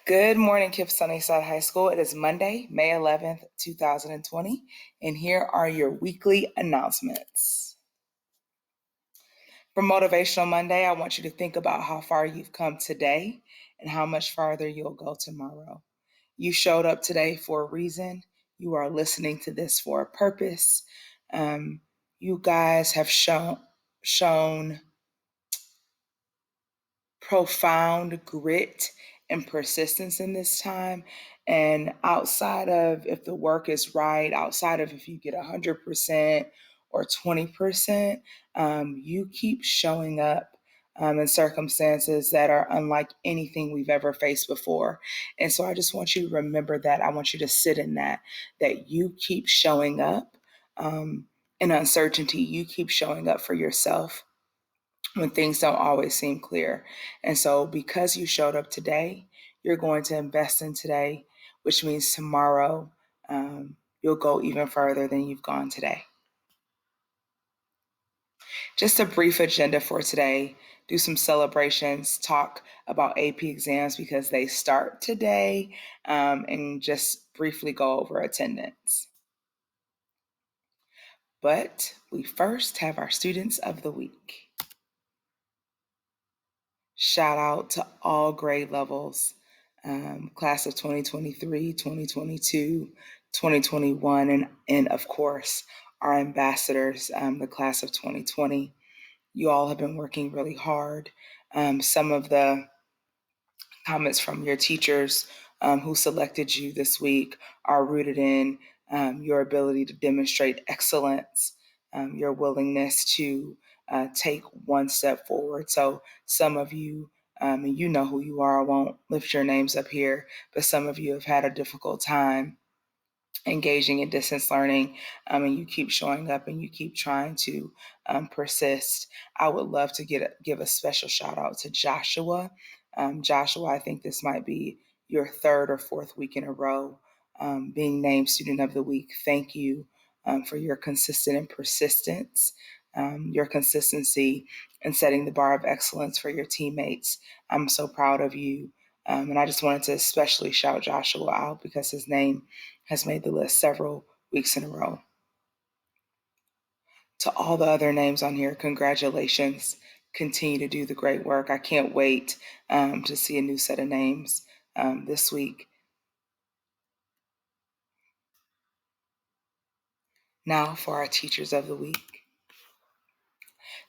Good morning, Kip Sunnyside High School. It is Monday, May 11th, 2020, and here are your weekly announcements. For Motivational Monday, I want you to think about how far you've come today and how much farther you'll go tomorrow. You showed up today for a reason. You are listening to this for a purpose. You guys have shown profound grit and persistence in this time. And outside of if the work is right, outside of if you get 100% or 20%, you keep showing up in circumstances that are unlike anything we've ever faced before. And so I just want you to remember that. I want you to sit in that you keep showing up in uncertainty. You keep showing up for yourself when things don't always seem clear. And so, because you showed up today, you're going to invest in today, which means tomorrow you'll go even further than you've gone today. Just a brief agenda for today. Do some celebrations, talk about AP exams because they start today, and just briefly go over attendance. But we first have our Students of the Week. Shout out to all grade levels, class of 2023, 2022, 2021, and of course, our ambassadors, the class of 2020. You all have been working really hard. Some of the comments from your teachers who selected you this week are rooted in your ability to demonstrate excellence, your willingness to take one step forward. So some of you, and you know who you are, I won't lift your names up here, but some of you have had a difficult time engaging in distance learning, and you keep showing up and you keep trying to persist. I would love to give a special shout out to Joshua. Joshua, I think this might be your third or fourth week in a row being named Student of the Week. Thank you for your consistent persistence, your consistency in setting the bar of excellence for your teammates. I'm so proud of you. And I just wanted to especially shout Joshua out because his name has made the list several weeks in a row. To all the other names on here, congratulations. Continue to do the great work. I can't wait to see a new set of names this week. Now for our Teachers of the Week.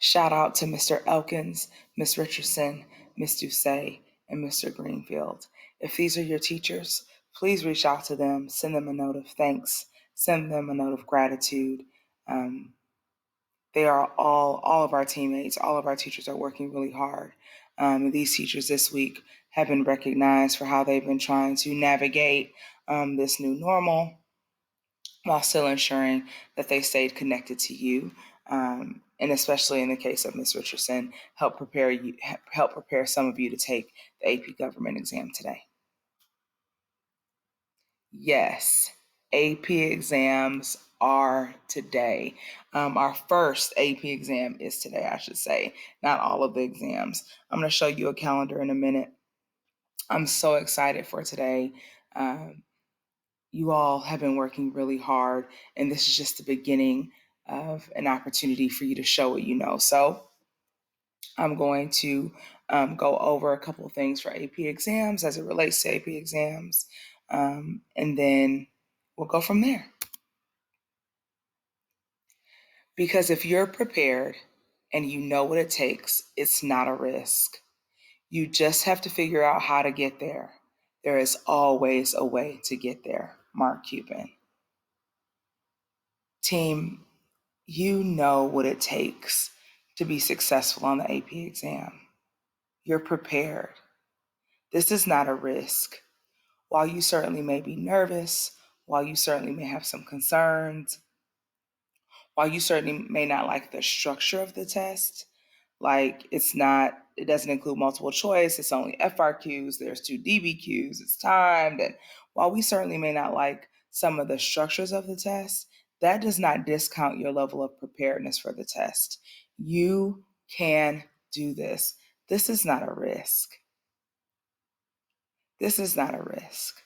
Shout out to Mr. Elkins, Ms. Richardson, Ms. Doucet, and Mr. Greenfield. If these are your teachers, please reach out to them, send them a note of thanks, send them a note of gratitude. They are all of our teammates, all of our teachers are working really hard. These teachers this week have been recognized for how they've been trying to navigate this new normal while still ensuring that they stayed connected to you. And especially in the case of Ms. Richardson, help prepare some of you to take the AP government exam today. Yes, AP exams are today. Our first AP exam is today, I should say, not all of the exams. I'm going to show you a calendar in a minute. I'm so excited for today. You all have been working really hard, and this is just the beginning of an opportunity for you to show what you know. So I'm going to go over a couple of things for AP exams as it relates to AP exams, and then we'll go from there. Because if you're prepared and you know what it takes, it's not a risk. You just have to figure out how to get there. There is always a way to get there. Mark Cuban. Team, you know what it takes to be successful on the AP exam. You're prepared. This is not a risk. While you certainly may be nervous, while you certainly may have some concerns, while you certainly may not like the structure of the test, like it doesn't include multiple choice, it's only FRQs, there's 2 DBQs, it's timed. And while we certainly may not like some of the structures of the test, that does not discount your level of preparedness for the test. You can do this. This is not a risk. This is not a risk.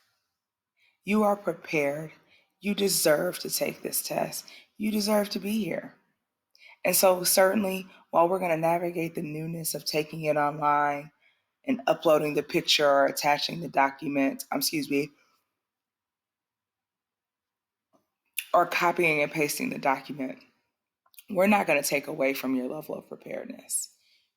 You are prepared. You deserve to take this test. You deserve to be here. And so, certainly, while we're going to navigate the newness of taking it online and uploading the picture or attaching the document, or copying and pasting the document, we're not going to take away from your level of preparedness.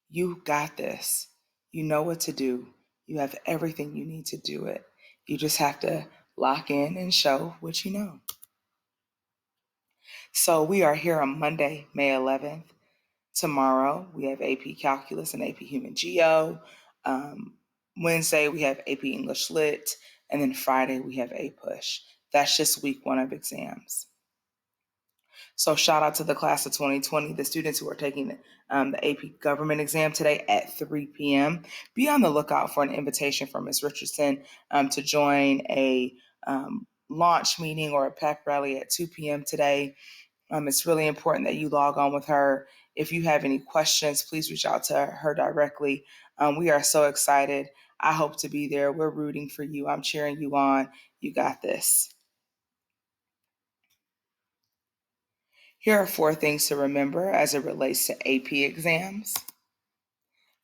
You got this. You know what to do. You have everything you need to do it. You just have to lock in and show what you know. So we are here on Monday, May 11th. Tomorrow we have AP Calculus and AP Human Geo. Wednesday we have AP English Lit. And then Friday we have A Push. That's just week 1 of exams. So shout out to the class of 2020, the students who are taking the AP government exam today at 3 p.m. Be on the lookout for an invitation from Ms. Richardson to join a launch meeting or a pep rally at 2 p.m. today. It's really important that you log on with her. If you have any questions, please reach out to her directly. We are so excited. I hope to be there. We're rooting for you. I'm cheering you on. You got this. Here are 4 things to remember as it relates to AP exams.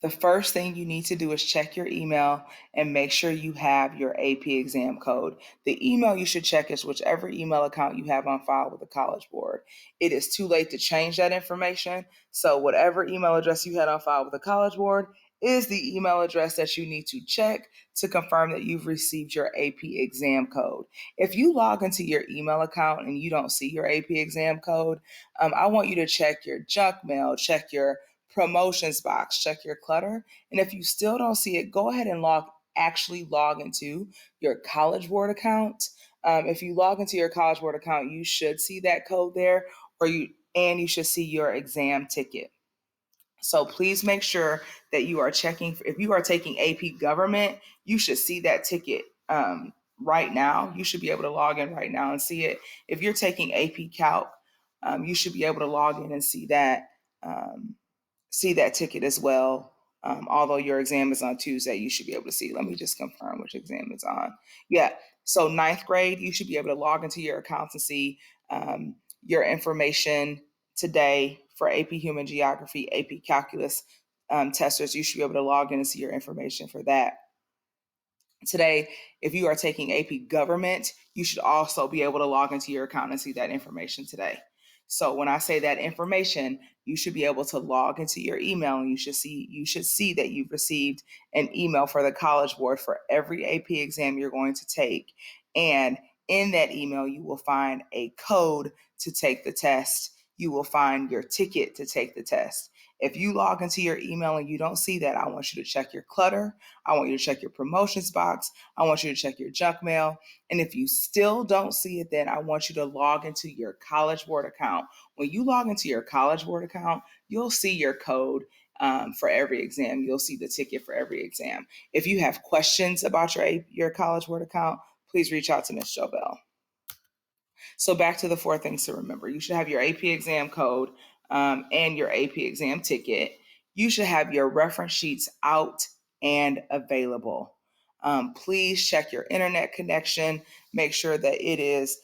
The first thing you need to do is check your email and make sure you have your AP exam code. The email you should check is whichever email account you have on file with the College Board. It is too late to change that information, so whatever email address you had on file with the College Board is the email address that you need to check to confirm that you've received your AP exam code. If you log into your email account and you don't see your AP exam code, I want you to check your junk mail, check your promotions box, check your clutter. And if you still don't see it, go ahead and actually log into your College Board account. If you log into your College Board account, you should see that code there, and you should see your exam ticket. So please make sure that you are checking. If you are taking AP Government, you should see that ticket right now. You should be able to log in right now and see it. If you're taking AP Calc, you should be able to log in and see that ticket as well. Although your exam is on Tuesday, you should be able to see. Let me just confirm which exam it's on. Yeah, so 9th grade, you should be able to log into your accounts and see your information today for AP Human Geography, AP Calculus testers. You should be able to log in and see your information for that. Today, if you are taking AP Government, you should also be able to log into your account and see that information today. So when I say that information, you should be able to log into your email and you should see that you've received an email for the College Board for every AP exam you're going to take. And in that email, you will find a code to take the test. You will find your ticket to take the test. If you log into your email and you don't see that, I want you to check your clutter. I want you to check your promotions box. I want you to check your junk mail. And if you still don't see it, then I want you to log into your College Board account. When you log into your College Board account, you'll see your code for every exam. You'll see the ticket for every exam. If you have questions about your College Board account, please reach out to Ms. Jobell. So back to the 4 things to remember. You should have your AP exam code and your AP exam ticket. You should have your reference sheets out and available. Please check your internet connection. Make sure that it is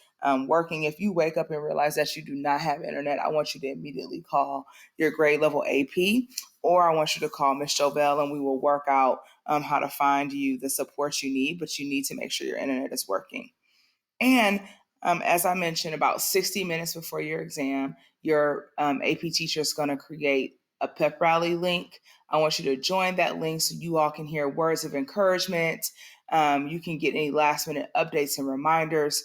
working. If you wake up and realize that you do not have internet, I want you to immediately call your grade level AP, or I want you to call Ms. Jobell and we will work out how to find you the support you need, but you need to make sure your internet is working. And as I mentioned, about 60 minutes before your exam, your AP teacher is going to create a pep rally link. I want you to join that link so you all can hear words of encouragement. You can get any last minute updates and reminders.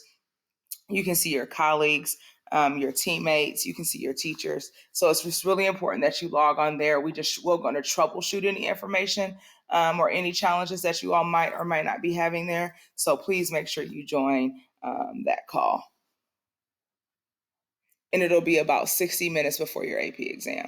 You can see your colleagues, your teammates, you can see your teachers. So it's just really important that you log on there. We're going to troubleshoot any information or any challenges that you all might or might not be having there. So please make sure you join that call. And it'll be about 60 minutes before your AP exam.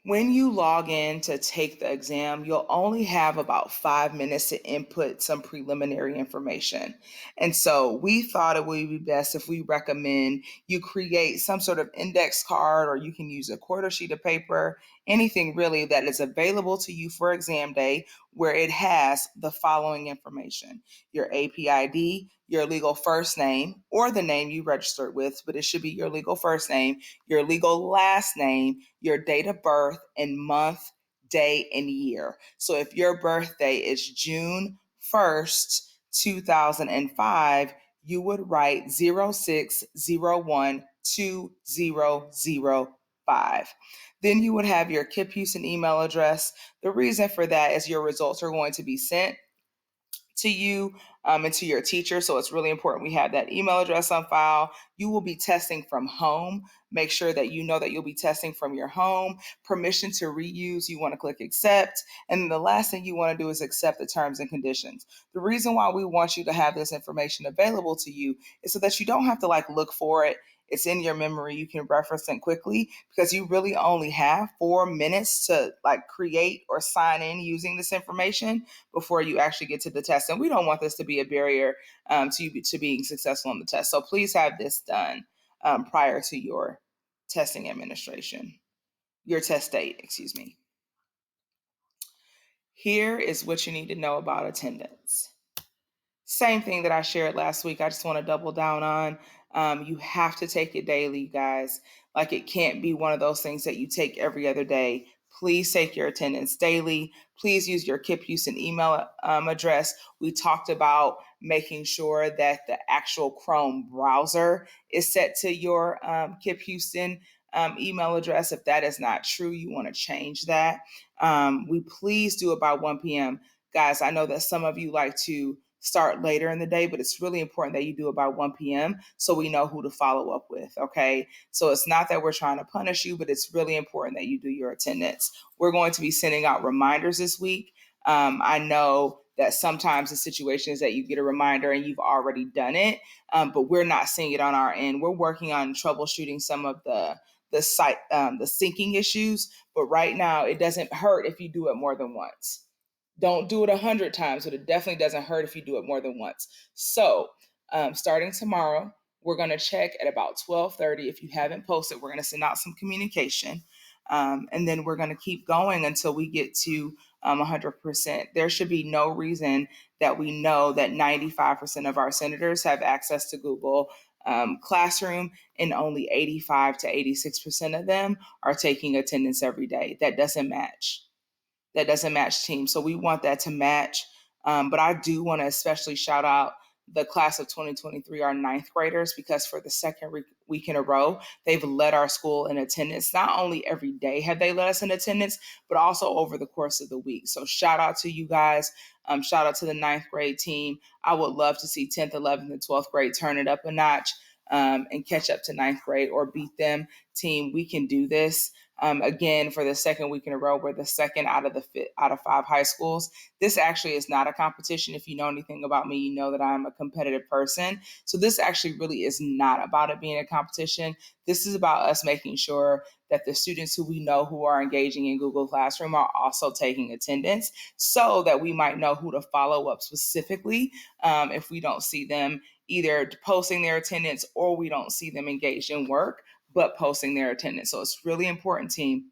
When you log in to take the exam, you'll only have about 5 minutes to input some preliminary information. And so we thought it would be best if we recommend you create some sort of index card, or you can use a quarter sheet of paper anything really that is available to you for exam day where it has the following information: your APID, your legal first name, or the name you registered with, but it should be your legal first name, your legal last name, your date of birth, and month, day, and year. So if your birthday is June 1st, 2005, you would write 06012005. Then you would have your KIPP Houston email address. The reason for that is your results are going to be sent to you and to your teacher. So it's really important we have that email address on file. You will be testing from home. Make sure that you know that you'll be testing from your home. Permission to reuse, you want to click accept. And then the last thing you want to do is accept the terms and conditions. The reason why we want you to have this information available to you is so that you don't have to look for it. It's in your memory. You can reference it quickly because you really only have 4 minutes to create or sign in using this information before you actually get to the test. And we don't want this to be a barrier to you to being successful on the test. So please have this done prior to your testing administration, your test date, excuse me. Here is what you need to know about attendance. Same thing that I shared last week. I just want to double down on. You have to take it daily, guys. It can't be one of those things that you take every other day. Please take your attendance daily. Please use your KIPP Houston email address. We talked about making sure that the actual Chrome browser is set to your KIPP Houston email address. If that is not true, you want to change that. We please do it by 1 p.m. Guys, I know that some of you like to start later in the day, but it's really important that you do it by 1 p.m. so we know who to follow up with, okay? So it's not that we're trying to punish you, but it's really important that you do your attendance. We're going to be sending out reminders this week. I know that sometimes the situation is that you get a reminder and you've already done it, but we're not seeing it on our end. We're working on troubleshooting some of the site, the syncing issues, but right now it doesn't hurt if you do it more than once. Don't do it 100 times, but it definitely doesn't hurt if you do it more than once. So starting tomorrow, we're going to check at about 12:30. If you haven't posted, we're going to send out some communication. And then we're going to keep going until we get to 100%. There should be no reason that we know that 95% of our senators have access to Google Classroom, and only 85 to 86% of them are taking attendance every day. That doesn't match. That doesn't match teams. So we want that to match. But I do want to especially shout out the class of 2023, our ninth graders, because for the second week in a row, they've led our school in attendance. Not only every day have they led us in attendance, but also over the course of the week. So shout out to you guys. Shout out to the ninth grade team. I would love to see 10th, 11th, and 12th grade turn it up a notch and catch up to ninth grade or beat them. Team, we can do this. Again, for the second week in a row, we're the second out of 5 high schools. This actually is not a competition. If you know anything about me, you know that I'm a competitive person. So this actually really is not about it being a competition. This is about us making sure that the students who we know who are engaging in Google Classroom are also taking attendance, so that we might know who to follow up specifically if we don't see them either posting their attendance or we don't see them engaged in work but posting their attendance. So it's really important, team,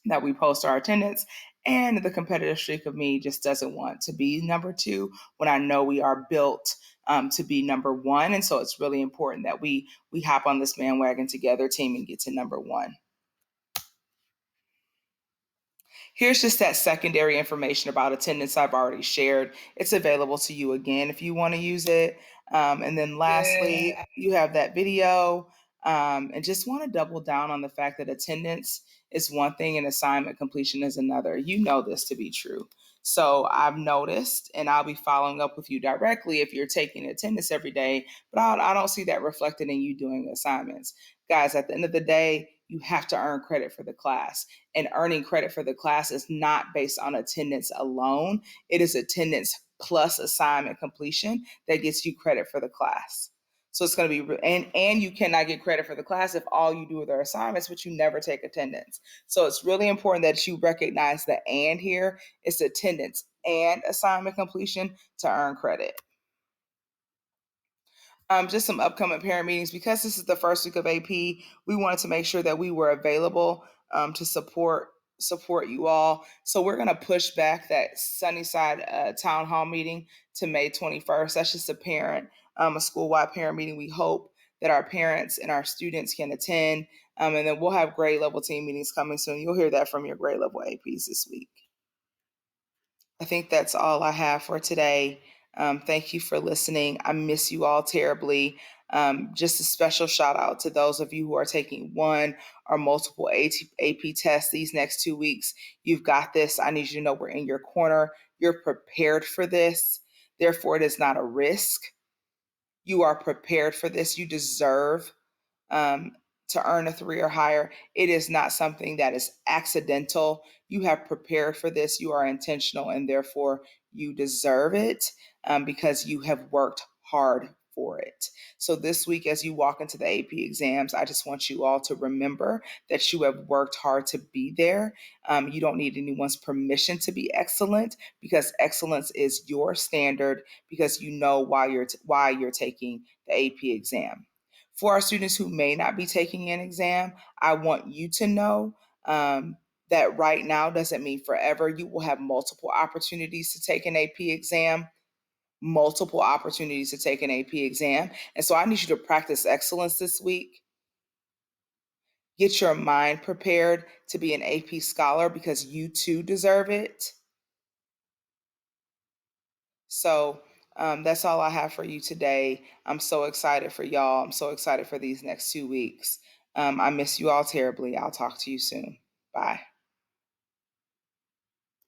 that we post our attendance. And the competitive streak of me just doesn't want to be number 2 when I know we are built to be number 1. And so it's really important that we hop on this bandwagon together, team, and get to number 1. Here's just that secondary information about attendance I've already shared. It's available to you again if you want to use it. And then lastly, you have that video. And just want to double down on the fact that attendance is one thing and assignment completion is another. You know this to be true. So I've noticed, and I'll be following up with you directly if you're taking attendance every day, but I don't see that reflected in you doing assignments. Guys, at the end of the day, you have to earn credit for the class. And earning credit for the class is not based on attendance alone. It is attendance plus assignment completion that gets you credit for the class. So it's going to be, and you cannot get credit for the class if all you do are their assignments, but you never take attendance. So it's really important that you recognize the and here. It's attendance and assignment completion to earn credit. Just some upcoming parent meetings. Because this is the first week of AP, we wanted to make sure that we were available to support support you all. So we're going to push back that Sunnyside town hall meeting to May 21st. That's just a school-wide parent meeting. We hope that our parents and our students can attend. And then we'll have grade level team meetings coming soon. You'll hear that from your grade level APs this week. I think that's all I have for today. Thank you for listening. I miss you all terribly. Just a special shout out to those of you who are taking one or multiple AP tests these next 2 weeks. You've got this. I need you to know we're in your corner. You're prepared for this. Therefore, it is not a risk. You are prepared for this. You deserve um, to earn a 3 or higher. It is not something that is accidental. You have prepared for this. You are intentional, and therefore you deserve it because you have worked hard for it. So this week, as you walk into the AP exams, I just want you all to remember that you have worked hard to be there. You don't need anyone's permission to be excellent because excellence is your standard because you know why you're taking the AP exam. For our students who may not be taking an exam, I want you to know that right now doesn't mean forever. You will have multiple opportunities to take an AP exam, multiple opportunities to take an AP exam. And so I need you to practice excellence this week. Get your mind prepared to be an AP scholar because you too deserve it. So that's all I have for you today. I'm so excited for y'all. I'm so excited for these next 2 weeks. I miss you all terribly. I'll talk to you soon. Bye.